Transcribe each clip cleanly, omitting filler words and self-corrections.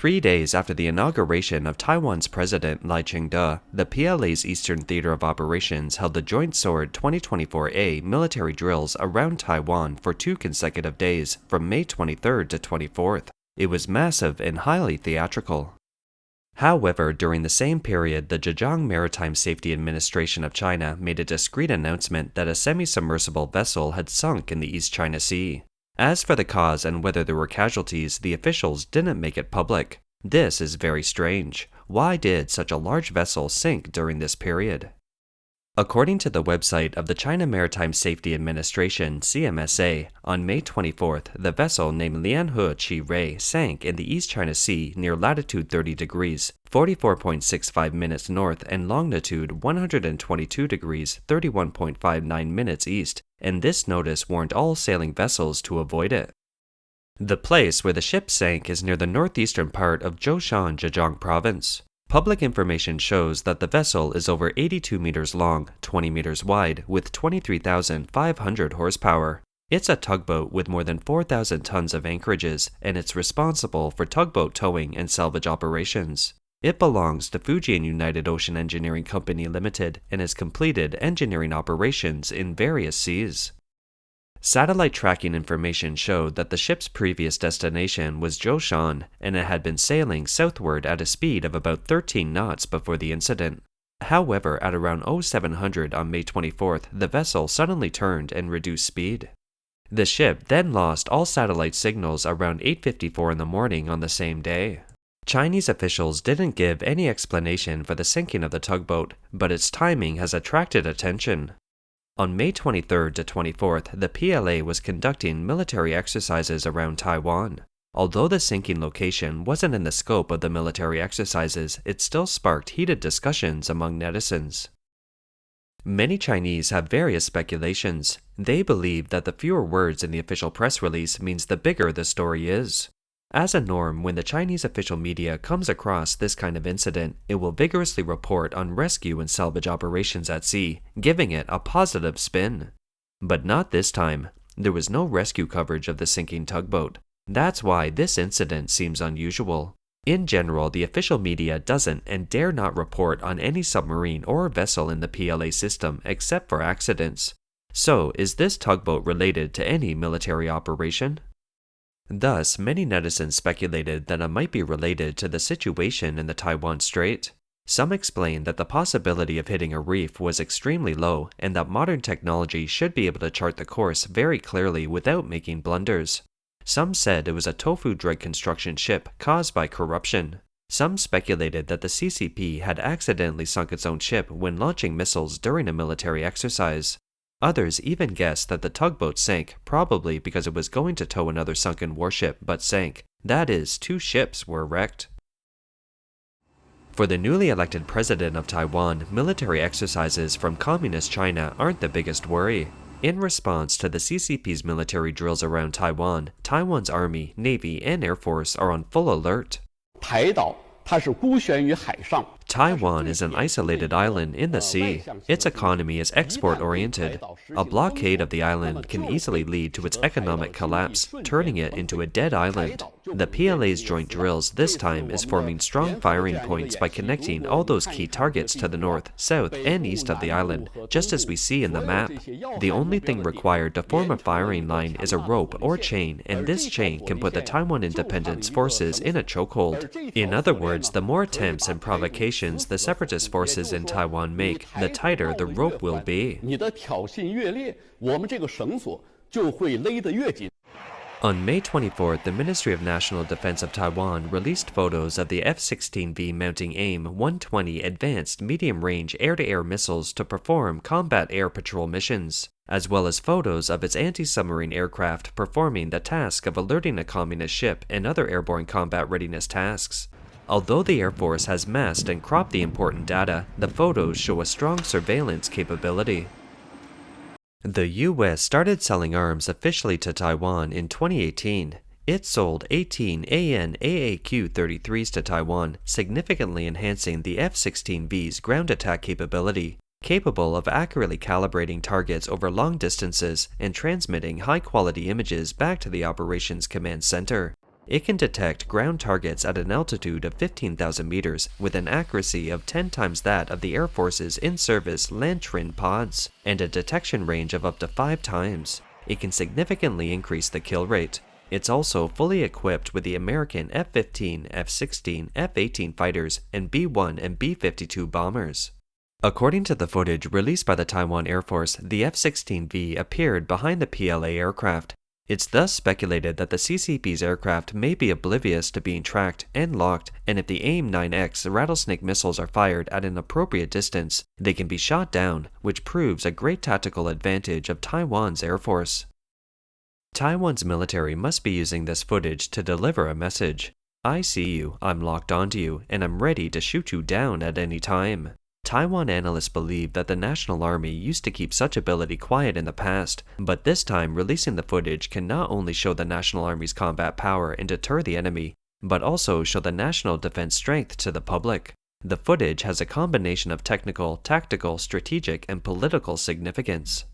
3 days after the inauguration of Taiwan's president Ching-te, the PLA's Eastern Theater of Operations held the Joint Sword 2024A military drills around Taiwan for 2 consecutive days from May 23rd to 24th. It was massive and highly theatrical. However, during the same period, the Zhejiang Maritime Safety Administration of China made a discreet announcement that a semi-submersible vessel had sunk in the East China Sea. As for the cause and whether there were casualties, the officials didn't make it public. This is very strange. Why did such a large vessel sink during this period? According to the website of the China Maritime Safety Administration, CMSA, on May 24th, the vessel named Lianhe Chi-Rui sank in the East China Sea near latitude 30 degrees, 44.65 minutes north and longitude 122 degrees, 31.59 minutes east, and this notice warned all sailing vessels to avoid it. The place where the ship sank is near the northeastern part of Zhoushan, Zhejiang province. Public information shows that the vessel is over 82 meters long, 20 meters wide, with 23,500 horsepower. It's a tugboat with more than 4,000 tons of anchorages, and it's responsible for tugboat towing and salvage operations. It belongs to Fujian United Ocean Engineering Company Limited and has completed engineering operations in various seas. Satellite tracking information showed that the ship's previous destination was Zhoushan, and it had been sailing southward at a speed of about 13 knots before the incident. However, at around 0700 on May 24th, the vessel suddenly turned and reduced speed. The ship then lost all satellite signals around 8:54 in the morning on the same day. Chinese officials didn't give any explanation for the sinking of the tugboat, but its timing has attracted attention. On May 23rd to 24th, the PLA was conducting military exercises around Taiwan. Although the sinking location wasn't in the scope of the military exercises, it still sparked heated discussions among netizens. Many Chinese have various speculations. They believe that the fewer words in the official press release means the bigger the story is. As a norm, when the Chinese official media comes across this kind of incident, it will vigorously report on rescue and salvage operations at sea, giving it a positive spin. But not this time. There was no rescue coverage of the sinking tugboat. That's why this incident seems unusual. In general, the official media doesn't and dare not report on any submarine or vessel in the PLA system except for accidents. So, is this tugboat related to any military operation? Thus, many netizens speculated that it might be related to the situation in the Taiwan Strait. Some explained that the possibility of hitting a reef was extremely low and that modern technology should be able to chart the course very clearly without making blunders. Some said it was a tofu drug construction ship caused by corruption. Some speculated that the CCP had accidentally sunk its own ship when launching missiles during a military exercise. Others even guessed that the tugboat sank probably because it was going to tow another sunken warship but sank. That is, 2 ships were wrecked. For the newly elected president of Taiwan, military exercises from Communist China aren't the biggest worry. In response to the CCP's military drills around Taiwan, Taiwan's Army, Navy, and Air Force are on full alert. Taiwan is an isolated island in the sea. Its economy is export-oriented. A blockade of the island can easily lead to its economic collapse, turning it into a dead island. The PLA's joint drills this time is forming strong firing points by connecting all those key targets to the north, south, and east of the island, just as we see in the map. The only thing required to form a firing line is a rope or chain, and this chain can put the Taiwan Independence Forces in a chokehold. In other words, the more attempts and provocations the separatist forces in Taiwan make, the tighter the rope will be. On May 24th, the Ministry of National Defense of Taiwan released photos of the F-16V mounting AIM-120 advanced medium-range air-to-air missiles to perform combat air patrol missions, as well as photos of its anti-submarine aircraft performing the task of alerting a communist ship and other airborne combat readiness tasks. Although the Air Force has masked and cropped the important data, the photos show a strong surveillance capability. The U.S. started selling arms officially to Taiwan in 2018. It sold 18 AN/AAQ-33s to Taiwan, significantly enhancing the F-16V's ground attack capability, capable of accurately calibrating targets over long distances and transmitting high-quality images back to the operations command center. It can detect ground targets at an altitude of 15,000 meters with an accuracy of 10 times that of the Air Force's in-service Lantern pods, and a detection range of up to 5 times. It can significantly increase the kill rate. It's also fully equipped with the American F-15, F-16, F-18 fighters, and B-1 and B-52 bombers. According to the footage released by the Taiwan Air Force, the F-16V appeared behind the PLA aircraft. It's thus speculated that the CCP's aircraft may be oblivious to being tracked and locked, and if the AIM-9X Rattlesnake missiles are fired at an appropriate distance, they can be shot down, which proves a great tactical advantage of Taiwan's Air Force. Taiwan's military must be using this footage to deliver a message. I see you, I'm locked onto you, and I'm ready to shoot you down at any time. Taiwan analysts believe that the National Army used to keep such ability quiet in the past, but this time releasing the footage can not only show the National Army's combat power and deter the enemy, but also show the national defense strength to the public. The footage has a combination of technical, tactical, strategic, and political significance.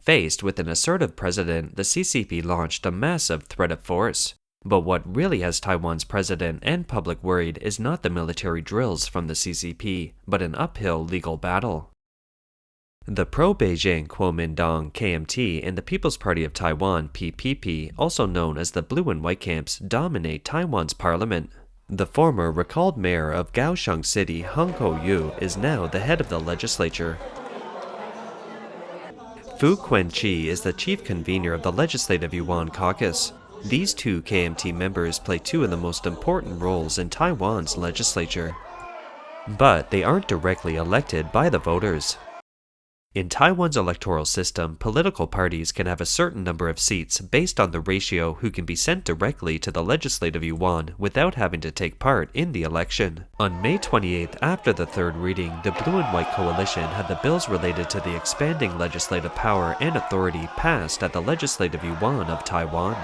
Faced with an assertive president, the CCP launched a massive threat of force. But what really has Taiwan's president and public worried is not the military drills from the CCP, but an uphill legal battle. The pro-Beijing Kuomintang KMT and the People's Party of Taiwan PPP, also known as the Blue and White Camps, dominate Taiwan's parliament. The former recalled mayor of Kaohsiung City, Hung Ko-yu, is now the head of the legislature. Fu Quanqi is the chief convener of the Legislative Yuan caucus. These two KMT members play two of the most important roles in Taiwan's legislature. But they aren't directly elected by the voters. In Taiwan's electoral system, political parties can have a certain number of seats based on the ratio who can be sent directly to the Legislative Yuan without having to take part in the election. On May 28th, after the third reading, the Blue and White Coalition had the bills related to the expanding legislative power and authority passed at the Legislative Yuan of Taiwan.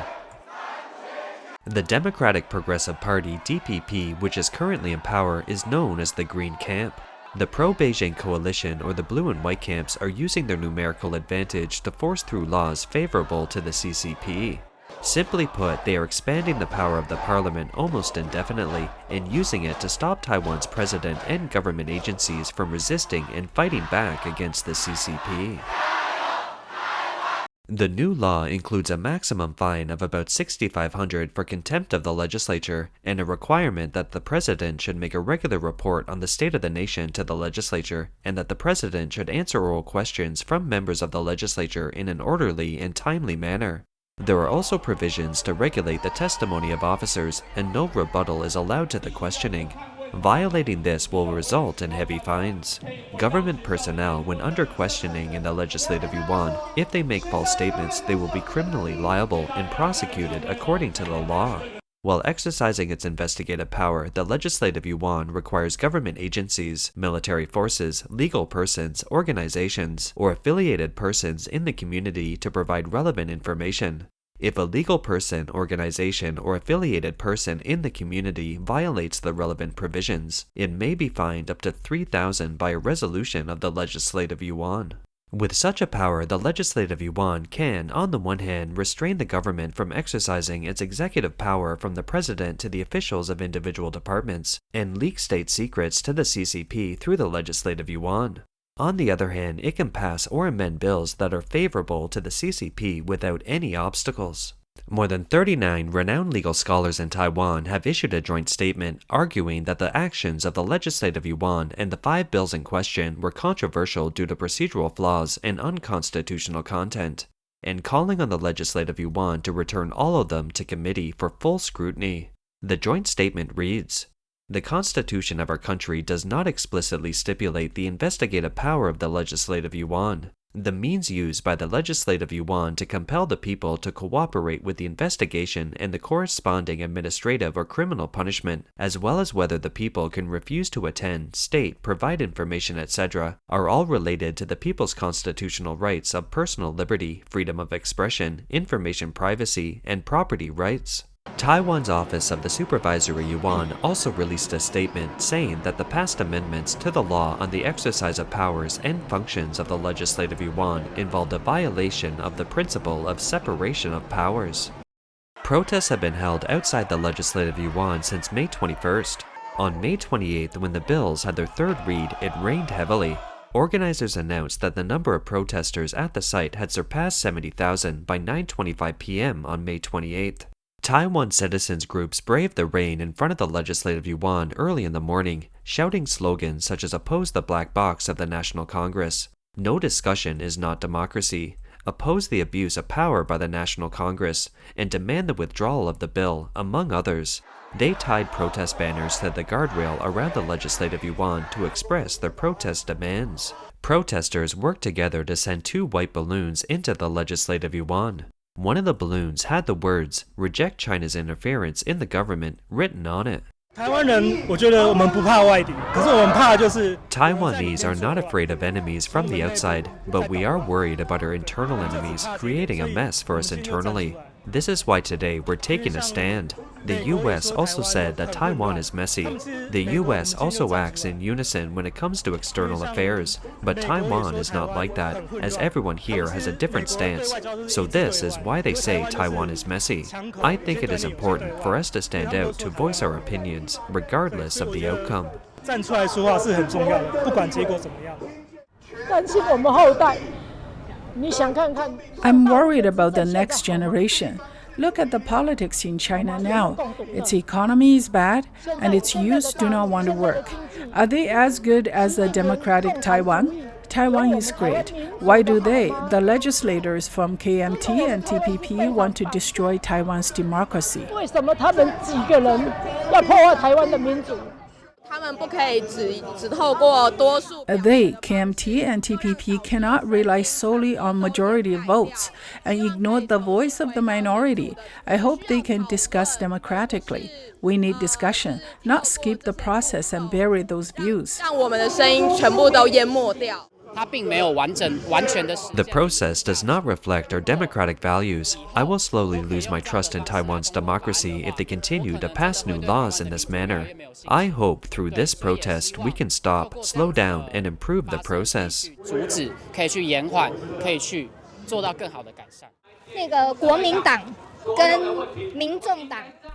The Democratic Progressive Party DPP, which is currently in power, is known as the Green Camp. The pro-Beijing coalition or the Blue and White Camps are using their numerical advantage to force through laws favorable to the CCP. Simply put, they are expanding the power of the parliament almost indefinitely and using it to stop Taiwan's president and government agencies from resisting and fighting back against the CCP. The new law includes a maximum fine of about 6,500 for contempt of the legislature and a requirement that the president should make a regular report on the state of the nation to the legislature and that the president should answer oral questions from members of the legislature in an orderly and timely manner. There are also provisions to regulate the testimony of officers, and no rebuttal is allowed to the questioning. Violating this will result in heavy fines. Government personnel, when under questioning in the Legislative Yuan, if they make false statements, they will be criminally liable and prosecuted according to the law. While exercising its investigative power, the Legislative Yuan requires government agencies, military forces, legal persons, organizations, or affiliated persons in the community to provide relevant information. If a legal person, organization, or affiliated person in the community violates the relevant provisions, it may be fined up to 3,000 by a resolution of the Legislative Yuan. With such a power, the Legislative Yuan can, on the one hand, restrain the government from exercising its executive power from the president to the officials of individual departments, and leak state secrets to the CCP through the Legislative Yuan. On the other hand, it can pass or amend bills that are favorable to the CCP without any obstacles. More than 39 renowned legal scholars in Taiwan have issued a joint statement arguing that the actions of the Legislative Yuan and the 5 bills in question were controversial due to procedural flaws and unconstitutional content, and calling on the Legislative Yuan to return all of them to committee for full scrutiny. The joint statement reads, "The Constitution of our country does not explicitly stipulate the investigative power of the Legislative Yuan. The means used by the Legislative Yuan to compel the people to cooperate with the investigation and the corresponding administrative or criminal punishment, as well as whether the people can refuse to attend, state, provide information, etc., are all related to the people's constitutional rights of personal liberty, freedom of expression, information privacy, and property rights." Taiwan's Office of the Supervisory Yuan also released a statement saying that the past amendments to the law on the exercise of powers and functions of the Legislative Yuan involved a violation of the principle of separation of powers. Protests have been held outside the Legislative Yuan since May 21st. On May 28th, when the bills had their third read, it rained heavily. Organizers announced that the number of protesters at the site had surpassed 70,000 by 9:25 p.m. on May 28th. Taiwan citizens groups braved the rain in front of the Legislative Yuan early in the morning, shouting slogans such as "Oppose the black box of the National Congress," "No discussion is not democracy," "Oppose the abuse of power by the National Congress," and demand the withdrawal of the bill, among others. They tied protest banners to the guardrail around the Legislative Yuan to express their protest demands. Protesters worked together to send 2 white balloons into the Legislative Yuan. One of the balloons had the words, "Reject China's interference in the government," written on it. Taiwanese are not afraid of enemies from the outside, but we are worried about our internal enemies creating a mess for us internally. This is why today we're taking a stand. The US also said that Taiwan is messy. The US also acts in unison when it comes to external affairs, but Taiwan is not like that, as everyone here has a different stance. So this is why they say Taiwan is messy. I think it is important for us to stand out to voice our opinions, regardless of the outcome. I'm worried about the next generation. Look at the politics in China now. Its economy is bad, and its youth do not want to work. Are they as good as the democratic Taiwan? Taiwan is great. Why do they, the legislators from KMT and TPP, want to destroy Taiwan's democracy? They, KMT and TPP, cannot rely solely on majority votes and ignore the voice of the minority. I hope they can discuss democratically. We need discussion, not skip the process and bury those views. The process does not reflect our democratic values. I will slowly lose my trust in Taiwan's democracy if they continue to pass new laws in this manner. I hope through this protest we can stop, slow down, and improve the process.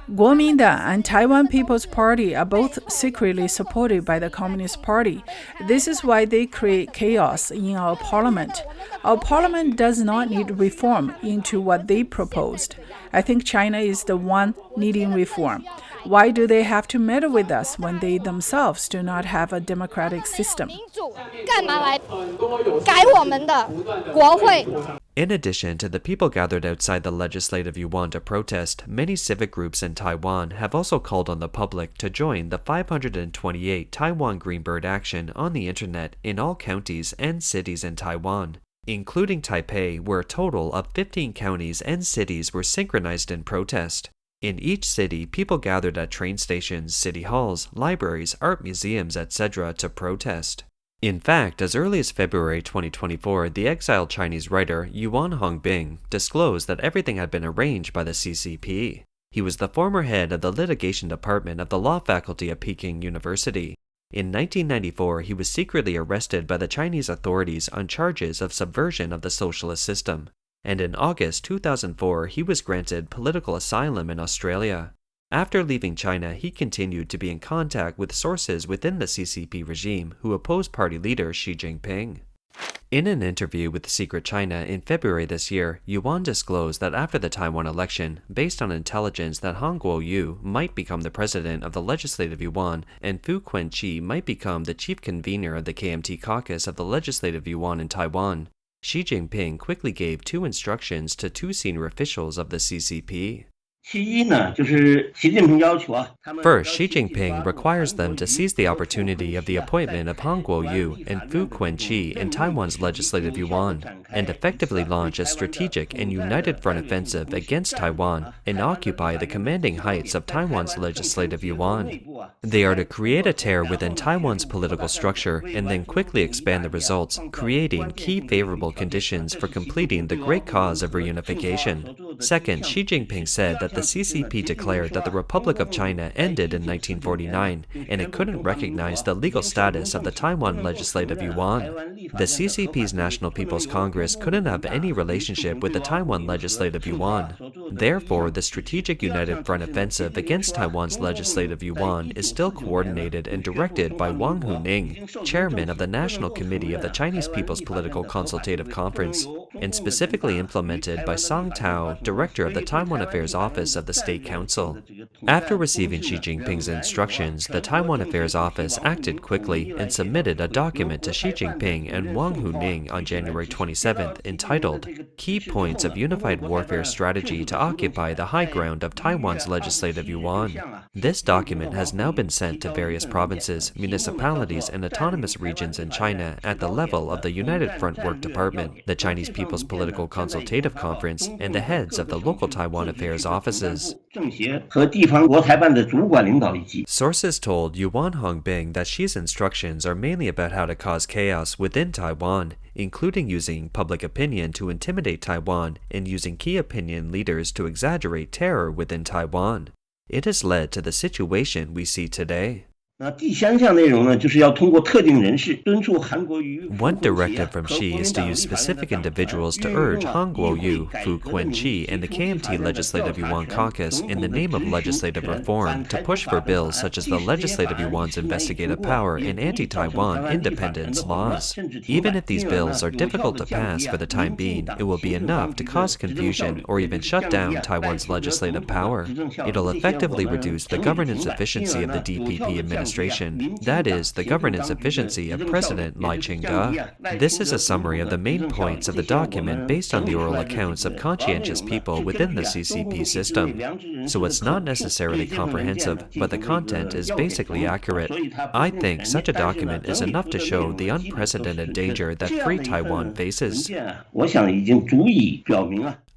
Kuomintang and Taiwan People's Party are both secretly supported by the Communist Party. This is why they create chaos in our parliament. Our parliament does not need reform into what they proposed. I think China is the one needing reform. Why do they have to meddle with us when they themselves do not have a democratic system? In addition to the people gathered outside the Legislative Yuan to protest, many civic groups in Taiwan have also called on the public to join the 528 Taiwan Greenbird Action on the internet in all counties and cities in Taiwan, including Taipei, where a total of 15 counties and cities were synchronized in protest. In each city, people gathered at train stations, city halls, libraries, art museums, etc. to protest. In fact, as early as February 2024, the exiled Chinese writer Yuan Hongbing disclosed that everything had been arranged by the CCP. He was the former head of the litigation department of the law faculty of Peking University. In 1994, he was secretly arrested by the Chinese authorities on charges of subversion of the socialist system. And in August 2004, he was granted political asylum in Australia. After leaving China, he continued to be in contact with sources within the CCP regime who opposed party leader Xi Jinping. In an interview with Secret China in February this year, Yuan disclosed that after the Taiwan election, based on intelligence that Han Kuo-yu might become the president of the Legislative Yuan and Fu Quanqi might become the chief convener of the KMT caucus of the Legislative Yuan in Taiwan, Xi Jinping quickly gave 2 instructions to 2 senior officials of the CCP. First, Xi Jinping requires them to seize the opportunity of the appointment of Han Kuo-yu and Fu Quanqi in Taiwan's Legislative Yuan, and effectively launch a strategic and united front offensive against Taiwan and occupy the commanding heights of Taiwan's Legislative Yuan. They are to create a tear within Taiwan's political structure and then quickly expand the results, creating key favorable conditions for completing the great cause of reunification. Second, Xi Jinping said that that the CCP declared that the Republic of China ended in 1949, and it couldn't recognize the legal status of the Taiwan Legislative Yuan. The CCP's National People's Congress couldn't have any relationship with the Taiwan Legislative Yuan. Therefore, the Strategic United Front offensive against Taiwan's Legislative Yuan is still coordinated and directed by Wang Huning, chairman of the National Committee of the Chinese People's Political Consultative Conference, and specifically implemented by Song Tao, director of the Taiwan Affairs Office of the State Council. After receiving Xi Jinping's instructions, the Taiwan Affairs Office acted quickly and submitted a document to Xi Jinping and Wang Huning on January 27th entitled Key Points of Unified Warfare Strategy to Occupy the High Ground of Taiwan's Legislative Yuan. This document has now been sent to various provinces, municipalities, and autonomous regions in China at the level of the United Front Work Department, the Chinese People's Political Consultative Conference, and the heads of the local Taiwan affairs offices. Sources told Yuan Hongbing that Xi's instructions are mainly about how to cause chaos within Taiwan, including using public opinion to intimidate Taiwan and using key opinion leaders to exaggerate terror within Taiwan. It has led to the situation we see today. One directive from Xi is to use specific individuals to urge Han Guoyu, Fu Quanqi, and the KMT Legislative Yuan Caucus in the name of legislative reform to push for bills such as the Legislative Yuan's investigative power and anti-Taiwan independence laws. Even if these bills are difficult to pass for the time being, it will be enough to cause confusion or even shut down Taiwan's legislative power. It'll effectively reduce the governance efficiency of the DPP administration. That is, the governance efficiency of President Ching-te. This is a summary of the main points of the document based on the oral accounts of conscientious people within the CCP system. So it's not necessarily comprehensive, but the content is basically accurate. I think such a document is enough to show the unprecedented danger that Free Taiwan faces.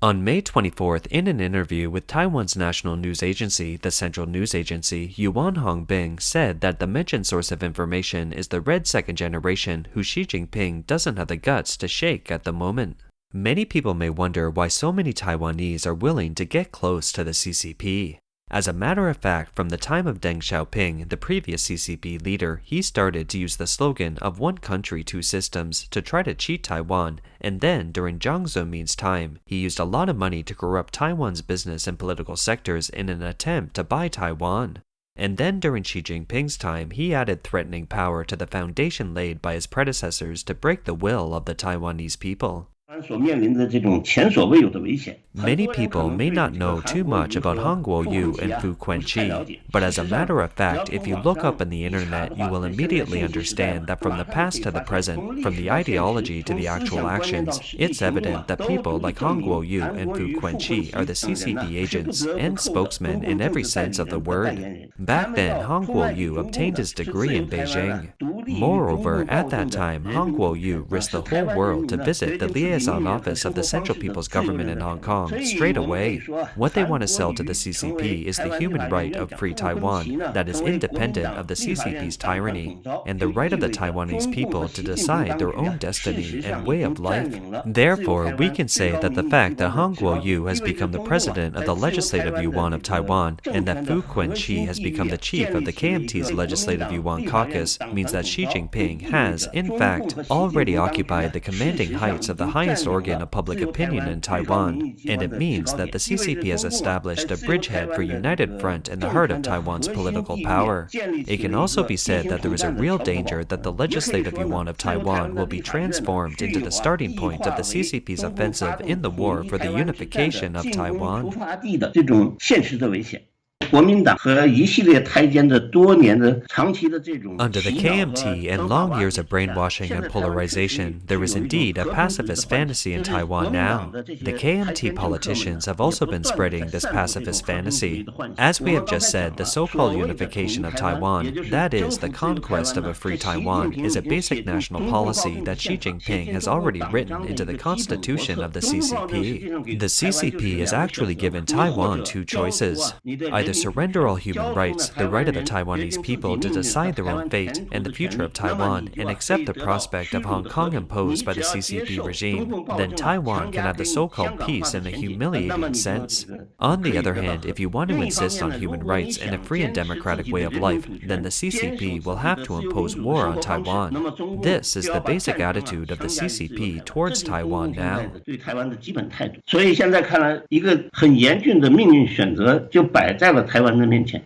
On May 24th, in an interview with Taiwan's national news agency, the Central News Agency, Yuan Hongbing said that the mentioned source of information is the Red Second Generation who Xi Jinping doesn't have the guts to shake at the moment. Many people may wonder why so many Taiwanese are willing to get close to the CCP. As a matter of fact, from the time of Deng Xiaoping, the previous CCP leader, he started to use the slogan of one country, two systems to try to cheat Taiwan, and then during Jiang Zemin's time, he used a lot of money to corrupt Taiwan's business and political sectors in an attempt to buy Taiwan. And then during Xi Jinping's time, he added threatening power to the foundation laid by his predecessors to break the will of the Taiwanese people. Many people may not know too much about Han Guoyu and Fu Quanqi, but as a matter of fact, if you look up on the internet, you will immediately understand that from the past to the present, from the ideology to the actual actions, it's evident that people like Han Guoyu and Fu Quanqi are the CCP agents and spokesmen in every sense of the word. Back then, Han Guoyu obtained his degree in Beijing. Moreover, at that time, Han Guoyu risked the whole world to visit the liaison office of the Central People's Government in Hong Kong straight away. What they want to sell to the CCP is the human right of free Taiwan that is independent of the CCP's tyranny, and the right of the Taiwanese people to decide their own destiny and way of life. Therefore, we can say that the fact that Han Guoyu has become the president of the Legislative Yuan of Taiwan and that Fu Quanqi has become the chief of the KMT's Legislative Yuan Caucus means that Xi Jinping has, in fact, already occupied the commanding heights of the highest organ of public opinion in Taiwan, and it means that the CCP has established a bridgehead for united front in the heart of Taiwan's political power. It can also be said that there is a real danger that the Legislative Yuan of Taiwan will be transformed into the starting point of the CCP's offensive in the war for the unification of Taiwan. Under the KMT and long years of brainwashing and polarization, there is indeed a pacifist fantasy in Taiwan now. The KMT politicians have also been spreading this pacifist fantasy. As we have just said, the so-called unification of Taiwan, that is, the conquest of a free Taiwan, is a basic national policy that Xi Jinping has already written into the constitution of the CCP. The CCP has actually given Taiwan two choices. Either to surrender all human rights, the right of the Taiwanese people to decide their own fate and the future of Taiwan, and accept the prospect of Hong Kong imposed by the CCP regime, then Taiwan can have the so-called peace in a humiliating sense. On the other hand, if you want to insist on human rights and a free and democratic way of life, then the CCP will have to impose war on Taiwan. This is the basic attitude of the CCP towards Taiwan now. 所以现在看来，一个很严峻的命运选择就摆在了台湾的面前。